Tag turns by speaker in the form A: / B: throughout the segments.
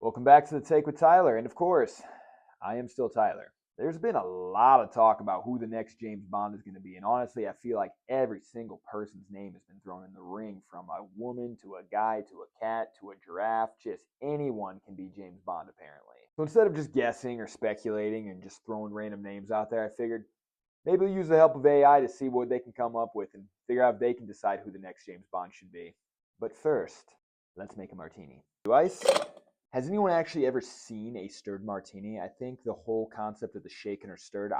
A: Welcome back to The Take with Tyler, and of course, I am still Tyler. There's been a lot of talk about who the next James Bond is going to be, and honestly, I feel like every single person's name has been thrown in the ring, from a woman to a guy to a cat to a giraffe. Just anyone can be James Bond, apparently. So instead of just guessing or speculating and just throwing random names out there, I figured maybe we'll use the help of AI to see what they can come up with and figure out if they can decide who the next James Bond should be. But first, let's make a martini. Ice? Has anyone actually ever seen a stirred martini? I think the whole concept of the shaken or stirred,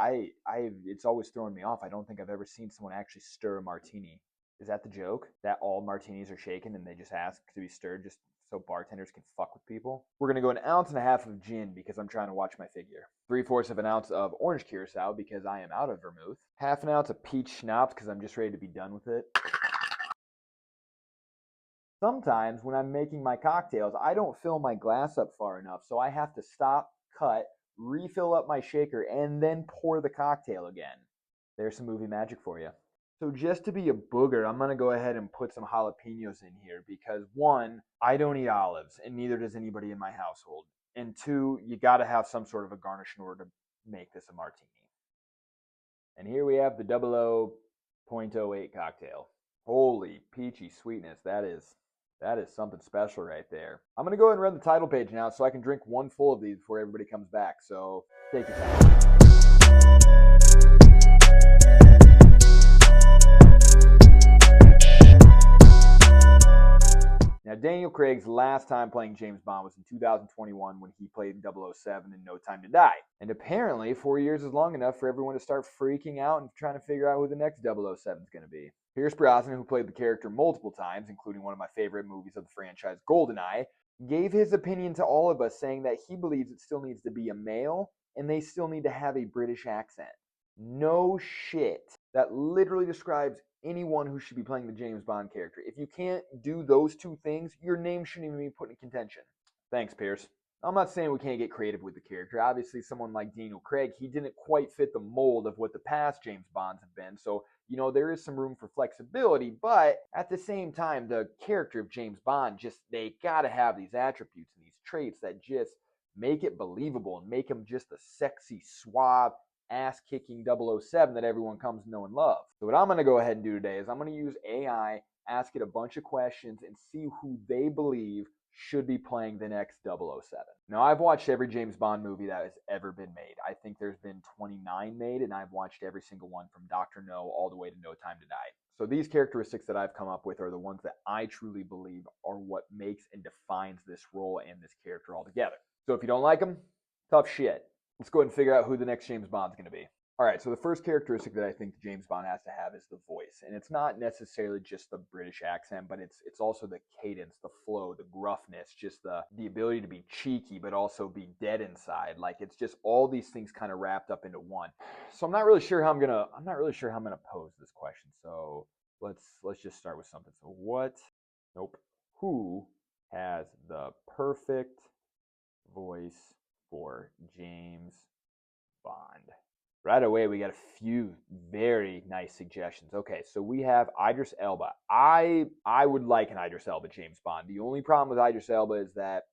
A: it's always thrown me off. I don't think I've ever seen someone actually stir a martini. Is that the joke? That all martinis are shaken and they just ask to be stirred just so bartenders can fuck with people? We're going to go 1.5 ounces of gin because I'm trying to watch my figure. 3/4 of an ounce of orange curacao because I am out of vermouth. 1/2 ounce of peach schnapps because I'm just ready to be done with it. Sometimes when I'm making my cocktails, I don't fill my glass up far enough, so I have to stop, cut, refill up my shaker, and then pour the cocktail again. There's some movie magic for you. So just to be a booger, I'm going to go ahead and put some jalapenos in here because 1, I don't eat olives, and neither does anybody in my household. And 2, you got to have some sort of a garnish in order to make this a martini. And here we have the 00.08 cocktail. Holy peachy sweetness, that is something special right there. I'm going to go ahead and run the title page now so I can drink one full of these before everybody comes back. So take your time. Now, Daniel Craig's last time playing James Bond was in 2021 when he played 007 in No Time to Die. And apparently, 4 years is long enough for everyone to start freaking out and trying to figure out who the next 007 is going to be. Pierce Brosnan, who played the character multiple times, including one of my favorite movies of the franchise, GoldenEye, gave his opinion to all of us, saying that he believes it still needs to be a male and they still need to have a British accent. No shit. That literally describes anyone who should be playing the James Bond character. If you can't do those two things, your name shouldn't even be put in contention. Thanks, Pierce. I'm not saying we can't get creative with the character. Obviously, someone like Daniel Craig, he didn't quite fit the mold of what the past James Bonds have been. So, there is some room for flexibility, but at the same time, the character of James Bond, they gotta have these attributes and these traits that just make it believable and make him just a sexy, suave, ass-kicking 007 that everyone comes to know and love. So what I'm going to go ahead and do today is I'm going to use AI, ask it a bunch of questions, and see who they believe should be playing the next 007. Now, I've watched every James Bond movie that has ever been made. I think there's been 29 made, and I've watched every single one from Dr. No all the way to No Time to Die. So these characteristics that I've come up with are the ones that I truly believe are what makes and defines this role and this character altogether. So if you don't like them, tough shit. Let's go ahead and figure out who the next James Bond is going to be. All right, so the first characteristic that I think James Bond has to have is the voice. And it's not necessarily just the British accent, but it's also the cadence, the flow, the gruffness, just the ability to be cheeky, but also be dead inside. Like, it's just all these things kind of wrapped up into one. So I'm not really sure how I'm gonna pose this question. So let's just start with something. So who has the perfect voice for James Bond? Right away, we got a few very nice suggestions. Okay, so we have Idris Elba. I would like an Idris Elba James Bond. The only problem with Idris Elba is that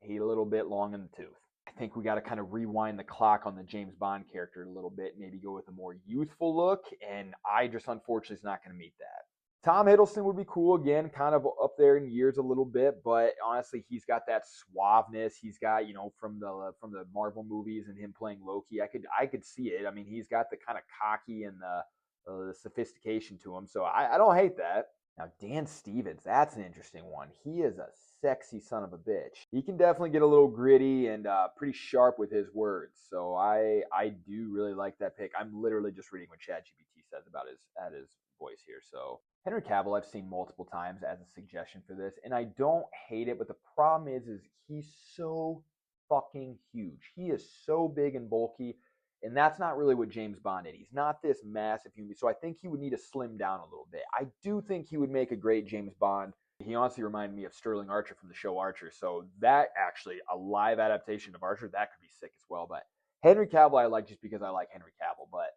A: he's a little bit long in the tooth. I think we got to kind of rewind the clock on the James Bond character a little bit, maybe go with a more youthful look, and Idris, unfortunately, is not going to meet that. Tom Hiddleston would be cool, again, kind of up there in years a little bit, but honestly, he's got that suaveness. He's got, from the Marvel movies and him playing Loki, I could see it. I mean, he's got the kind of cocky and the sophistication to him, so I don't hate that. Now, Dan Stevens, that's an interesting one. He is a sexy son of a bitch. He can definitely get a little gritty and pretty sharp with his words, so I do really like that pick. I'm literally just reading what ChatGPT says about his voice here, so Henry Cavill I've seen multiple times as a suggestion for this, and I don't hate it, but the problem is he's so fucking huge. He is so big and bulky, and that's not really what James Bond is. He's not this massive human, so I think he would need to slim down a little bit. I do think he would make a great James Bond. He honestly reminded me of Sterling Archer from the show Archer, so that actually, a live adaptation of Archer, that could be sick as well, but Henry Cavill I like just because I like Henry Cavill, but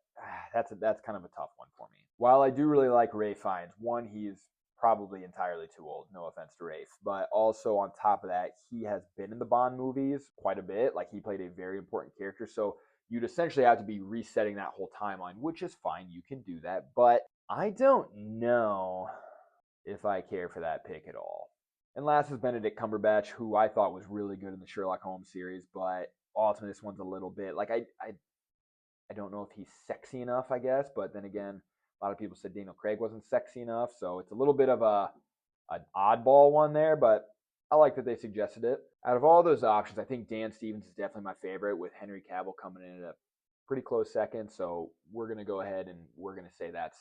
A: that's kind of a tough one for me. While I do really like Ray Fiennes, one, he's probably entirely too old. No offense to Rafe. But also on top of that, he has been in the Bond movies quite a bit. Like he played a very important character. So you'd essentially have to be resetting that whole timeline, which is fine. You can do that. But I don't know if I care for that pick at all. And last is Benedict Cumberbatch, who I thought was really good in the Sherlock Holmes series, but ultimately this one's a little bit like I don't know if he's sexy enough, I guess, but then again, a lot of people said Daniel Craig wasn't sexy enough, so it's a little bit of an oddball one there, but I like that they suggested it. Out of all those options, I think Dan Stevens is definitely my favorite, with Henry Cavill coming in at a pretty close second. So we're gonna go ahead and we're gonna say that's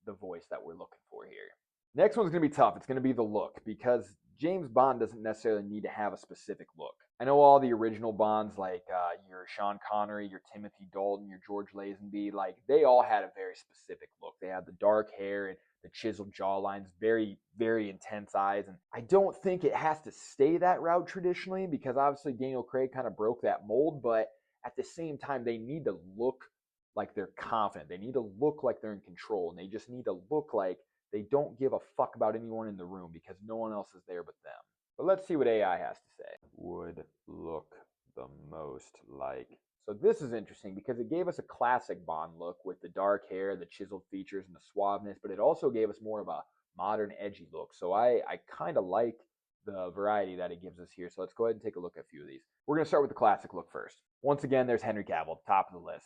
A: the voice that we're looking for here. Next one's gonna be tough. It's gonna be the look, because James Bond doesn't necessarily need to have a specific look. I know all the original Bonds, like your Sean Connery, your Timothy Dalton, your George Lazenby, like they all had a very specific look. They had the dark hair and the chiseled jawlines, very, very intense eyes. And I don't think it has to stay that route traditionally, because obviously Daniel Craig kind of broke that mold, but at the same time, they need to look like they're confident. They need to look like they're in control, and they just need to look like they don't give a fuck about anyone in the room because no one else is there but them. But let's see what AI has to say. Would look the most like. So this is interesting because it gave us a classic Bond look with the dark hair, the chiseled features, and the suaveness, but it also gave us more of a modern, edgy look. So I kind of like the variety that it gives us here. So let's go ahead and take a look at a few of these. We're going to start with the classic look first. Once again, there's Henry Cavill, top of the list.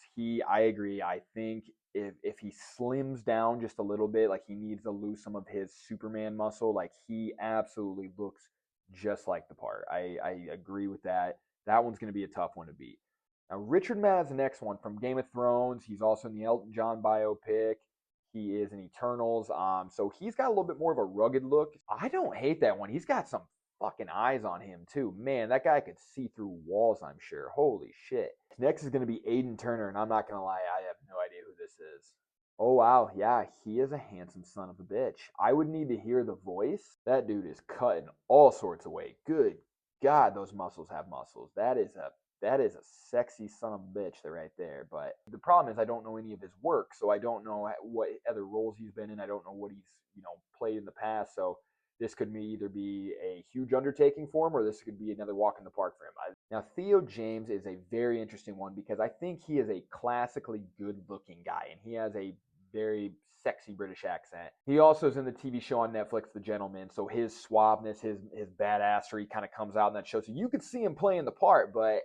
A: I agree. I think if he slims down just a little bit, like he needs to lose some of his Superman muscle, like he absolutely looks just like the part. I agree with that. That one's going to be a tough one to beat. Now, Richard Madden's the next one from Game of Thrones. He's also in the Elton John biopic. He is in Eternals. So he's got a little bit more of a rugged look. I don't hate that one. He's got some fucking eyes on him too. Man, that guy could see through walls, I'm sure. Holy shit. Next is going to be Aiden Turner, and I'm not going to lie, I have no idea who this is. Oh, wow. Yeah, he is a handsome son of a bitch. I would need to hear the voice. That dude is cutting all sorts of weight. Good God, those muscles have muscles. That is a sexy son of a bitch right there. But the problem is I don't know any of his work, so I don't know what other roles he's been in. I don't know what he's, played in the past. So this could either be a huge undertaking for him, or this could be another walk in the park for him. Now, Theo James is a very interesting one because I think he is a classically good-looking guy, and he has a very sexy British accent. He also is in the TV show on Netflix, The Gentleman, so his suaveness, his badassery kind of comes out in that show. So you could see him playing the part, but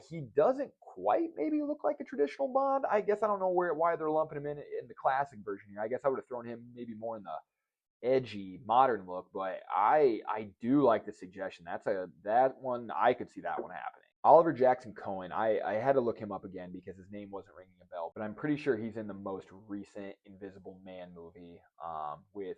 A: he doesn't quite maybe look like a traditional Bond. I guess I don't know why they're lumping him in the classic version here. I guess I would have thrown him maybe more in the edgy modern look, but I do like the suggestion. That one, I could see that one happening. Oliver Jackson Cohen, I had to look him up again because his name wasn't ringing a bell, but I'm pretty sure he's in the most recent Invisible Man movie with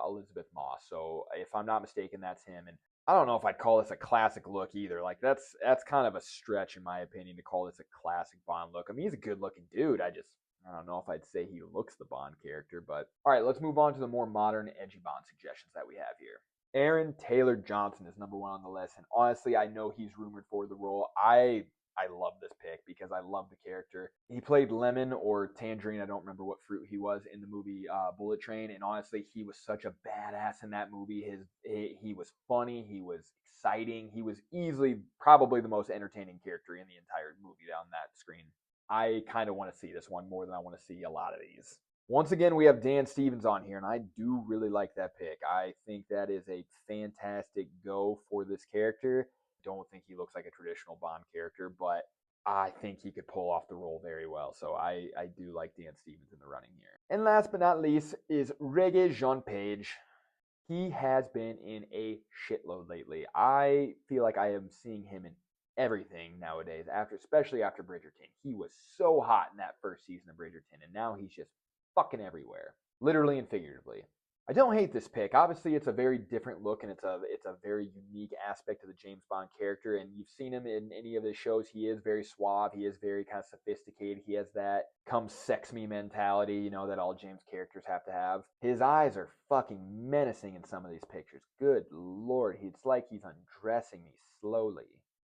A: Elizabeth Moss. So if I'm not mistaken, that's him. And I don't know if I'd call this a classic look either. Like that's kind of a stretch in my opinion to call this a classic Bond look. I mean, he's a good looking dude. I don't know if I'd say he looks the Bond character, but all right, let's move on to the more modern, edgy Bond suggestions that we have here. Aaron Taylor Johnson is number one on the list, and honestly, I know he's rumored for the role. I love this pick because I love the character. He played Lemon or Tangerine, I don't remember what fruit he was in the movie Bullet Train, and honestly, he was such a badass in that movie. He was funny, he was exciting, he was easily probably the most entertaining character in the entire movie on that screen. I kind of want to see this one more than I want to see a lot of these. Once again, we have Dan Stevens on here, and I do really like that pick. I think that is a fantastic go for this character. Don't think he looks like a traditional Bond character, but I think he could pull off the role very well. So I do like Dan Stevens in the running here. And last but not least is Regé-Jean Page. He has been in a shitload lately. I feel like I am seeing him in everything nowadays, especially after Bridgerton. He was so hot in that first season of Bridgerton, and now he's just fucking everywhere, literally and figuratively. I don't hate this pick. Obviously, it's a very different look, and it's a very unique aspect of the James Bond character. And you've seen him in any of his shows. He is very suave. He is very kind of sophisticated. He has that "come sex me" mentality, that all James characters have to have. His eyes are fucking menacing in some of these pictures. Good lord, it's like he's undressing me slowly.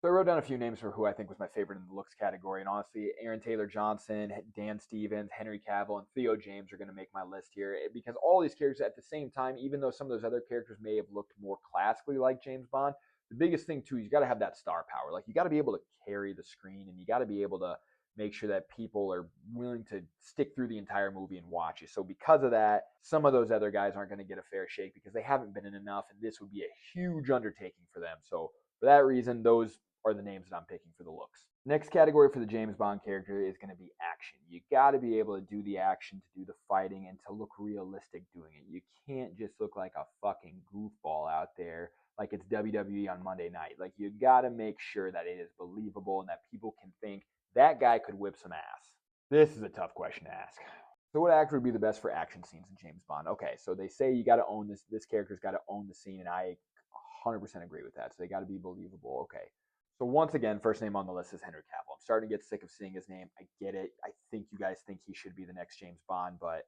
A: So I wrote down a few names for who I think was my favorite in the looks category, and honestly, Aaron Taylor Johnson, Dan Stevens, Henry Cavill, and Theo James are going to make my list here because all these characters at the same time, even though some of those other characters may have looked more classically like James Bond, the biggest thing too is you got to have that star power. Like you got to be able to carry the screen, and you got to be able to make sure that people are willing to stick through the entire movie and watch it. So because of that, some of those other guys aren't going to get a fair shake because they haven't been in enough, and this would be a huge undertaking for them. So for that reason, those are the names that I'm picking for the looks. Next category for the James Bond character is going to be action. You got to be able to do the action, to do the fighting, and to look realistic doing it. You can't just look like a fucking goofball out there like it's WWE on Monday night. Like you got to make sure that it is believable and that people can think that guy could whip some ass. This is a tough question to ask. So what actor would be the best for action scenes in James Bond? Okay, so they say you got to own this. This character's got to own the scene, and I 100% agree with that. So they got to be believable. Okay. So once again, first name on the list is Henry Cavill. I'm starting to get sick of seeing his name. I get it. I think you guys think he should be the next James Bond, but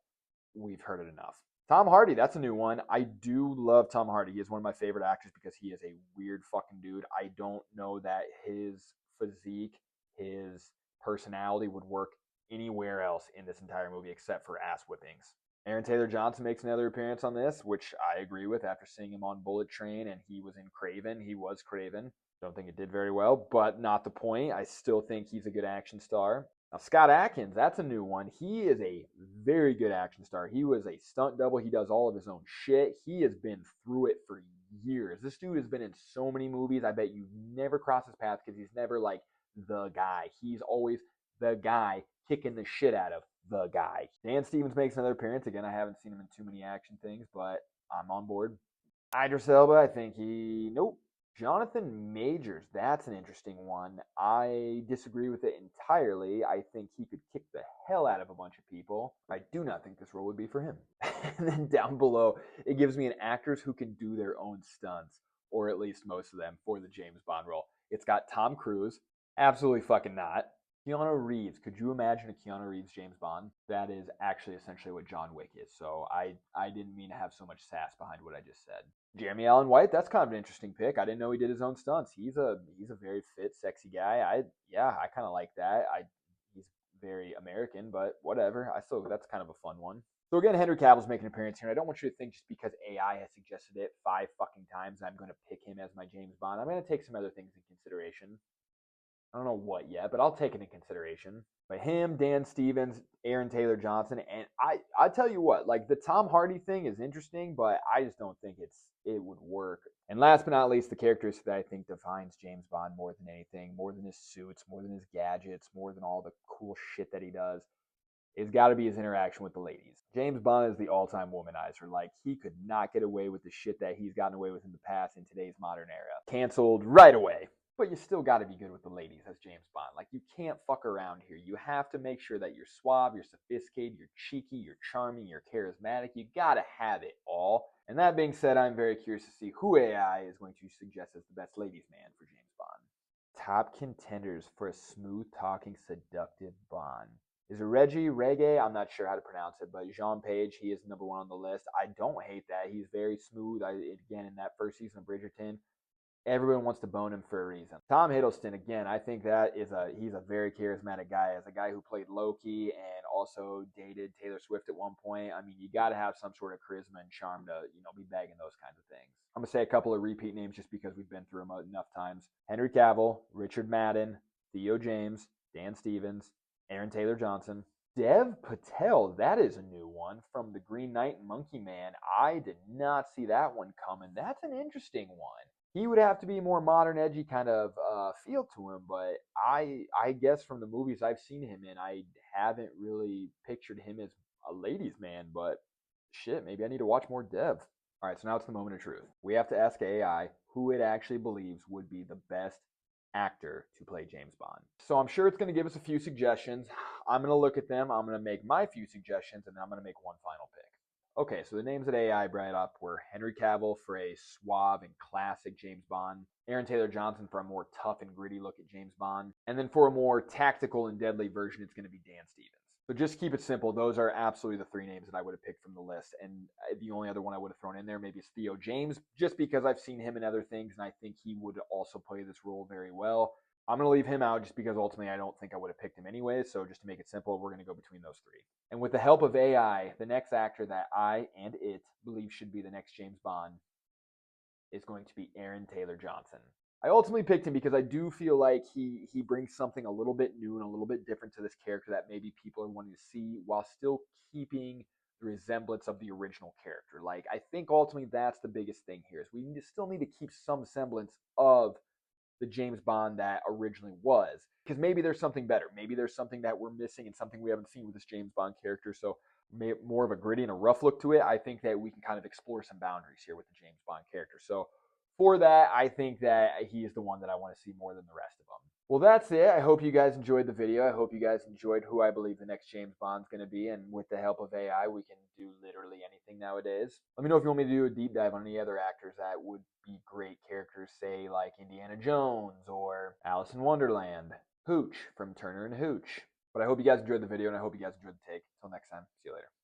A: we've heard it enough. Tom Hardy, that's a new one. I do love Tom Hardy. He is one of my favorite actors because he is a weird fucking dude. I don't know that his physique, his personality would work anywhere else in this entire movie except for ass whippings. Aaron Taylor Johnson makes another appearance on this, which I agree with after seeing him on Bullet Train and he was in Craven. He was Craven. Don't think it did very well, but not the point. I still think he's a good action star. Now, Scott Adkins, that's a new one. He is a very good action star. He was a stunt double. He does all of his own shit. He has been through it for years. This dude has been in so many movies. I bet you never cross his path because he's never like the guy. He's always the guy kicking the shit out of the guy. Dan Stevens makes another appearance. Again, I haven't seen him in too many action things, but I'm on board. Idris Elba, I think nope. Jonathan Majors, that's an interesting one. I disagree with it entirely. I think he could kick the hell out of a bunch of people. I do not think this role would be for him. And then down below, it gives me an actors who can do their own stunts, or at least most of them, for the James Bond role. It's got Tom Cruise. Absolutely fucking not. Keanu Reeves. Could you imagine a Keanu Reeves James Bond? That is actually essentially what John Wick is. So I didn't mean to have so much sass behind what I just said. Jeremy Allen White, that's kind of an interesting pick. I didn't know he did his own stunts. He's a very fit, sexy guy. I kind of like that. He's very American, but whatever. That's kind of a fun one. So again, Henry Cavill's making an appearance here. I don't want you to think just because AI has suggested it 5 fucking times, I'm going to pick him as my James Bond. I'm going to take some other things in consideration. I don't know what yet, but I'll take it in consideration. But him, Dan Stevens, Aaron Taylor Johnson, and I tell you what, like the Tom Hardy thing is interesting, but I just don't think it would work. And last but not least, the characteristic that I think defines James Bond more than anything, more than his suits, more than his gadgets, more than all the cool shit that he does, it's got to be his interaction with the ladies. James Bond is the all-time womanizer. Like, he could not get away with the shit that he's gotten away with in the past in today's modern era. Canceled right away. But you still got to be good with the ladies as James Bond. Like, you can't fuck around here. You have to make sure that you're suave, you're sophisticated, you're cheeky, you're charming, you're charismatic. You got to have it all. And that being said, I'm very curious to see who AI is going to suggest as the best ladies man for James Bond. Top contenders for a smooth-talking, seductive Bond. Is it Reggae? I'm not sure how to pronounce it, but Jean Page, he is number 1 on the list. I don't hate that. He's very smooth. Again, in that first season of Bridgerton, everyone wants to bone him for a reason. Tom Hiddleston, again, I think he's a very charismatic guy. As a guy who played Loki and also dated Taylor Swift at one point, I mean, you got to have some sort of charisma and charm to, be bagging those kinds of things. I'm going to say a couple of repeat names just because we've been through them enough times. Henry Cavill, Richard Madden, Theo James, Dan Stevens, Aaron Taylor Johnson. Dev Patel, that is a new one from The Green Knight and Monkey Man. I did not see that one coming. That's an interesting one. He would have to be more modern, edgy kind of feel to him, but I guess from the movies I've seen him in, I haven't really pictured him as a ladies' man, but shit, maybe I need to watch more Dev. All right, so now it's the moment of truth. We have to ask AI who it actually believes would be the best actor to play James Bond. So I'm sure it's going to give us a few suggestions. I'm going to look at them. I'm going to make my few suggestions, and then I'm going to make one final pick. Okay, so the names that AI brought up were Henry Cavill for a suave and classic James Bond, Aaron Taylor Johnson for a more tough and gritty look at James Bond, and then for a more tactical and deadly version, it's going to be Dan Stevens. So just keep it simple. Those are absolutely the three names that I would have picked from the list. And the only other one I would have thrown in there maybe is Theo James, just because I've seen him in other things and I think he would also play this role very well. I'm going to leave him out just because ultimately I don't think I would have picked him anyway. So just to make it simple, we're going to go between those three. And with the help of AI, the next actor that I and it believe should be the next James Bond is going to be Aaron Taylor Johnson. I ultimately picked him because I do feel like he brings something a little bit new and a little bit different to this character that maybe people are wanting to see while still keeping the resemblance of the original character. Like I think ultimately that's the biggest thing here is we still need to keep some semblance of the James Bond that originally was. Because maybe there's something better. Maybe there's something that we're missing and something we haven't seen with this James Bond character. So more of a gritty and a rough look to it. I think that we can kind of explore some boundaries here with the James Bond character. So for that, I think that he is the one that I want to see more than the rest of them. Well, that's it. I hope you guys enjoyed the video. I hope you guys enjoyed who I believe the next James Bond's going to be. And with the help of AI, we can do literally anything nowadays. Let me know if you want me to do a deep dive on any other actors that would be great characters, say like Indiana Jones or Alice in Wonderland. Hooch from Turner and Hooch. But I hope you guys enjoyed the video and I hope you guys enjoyed the take. Until next time, see you later.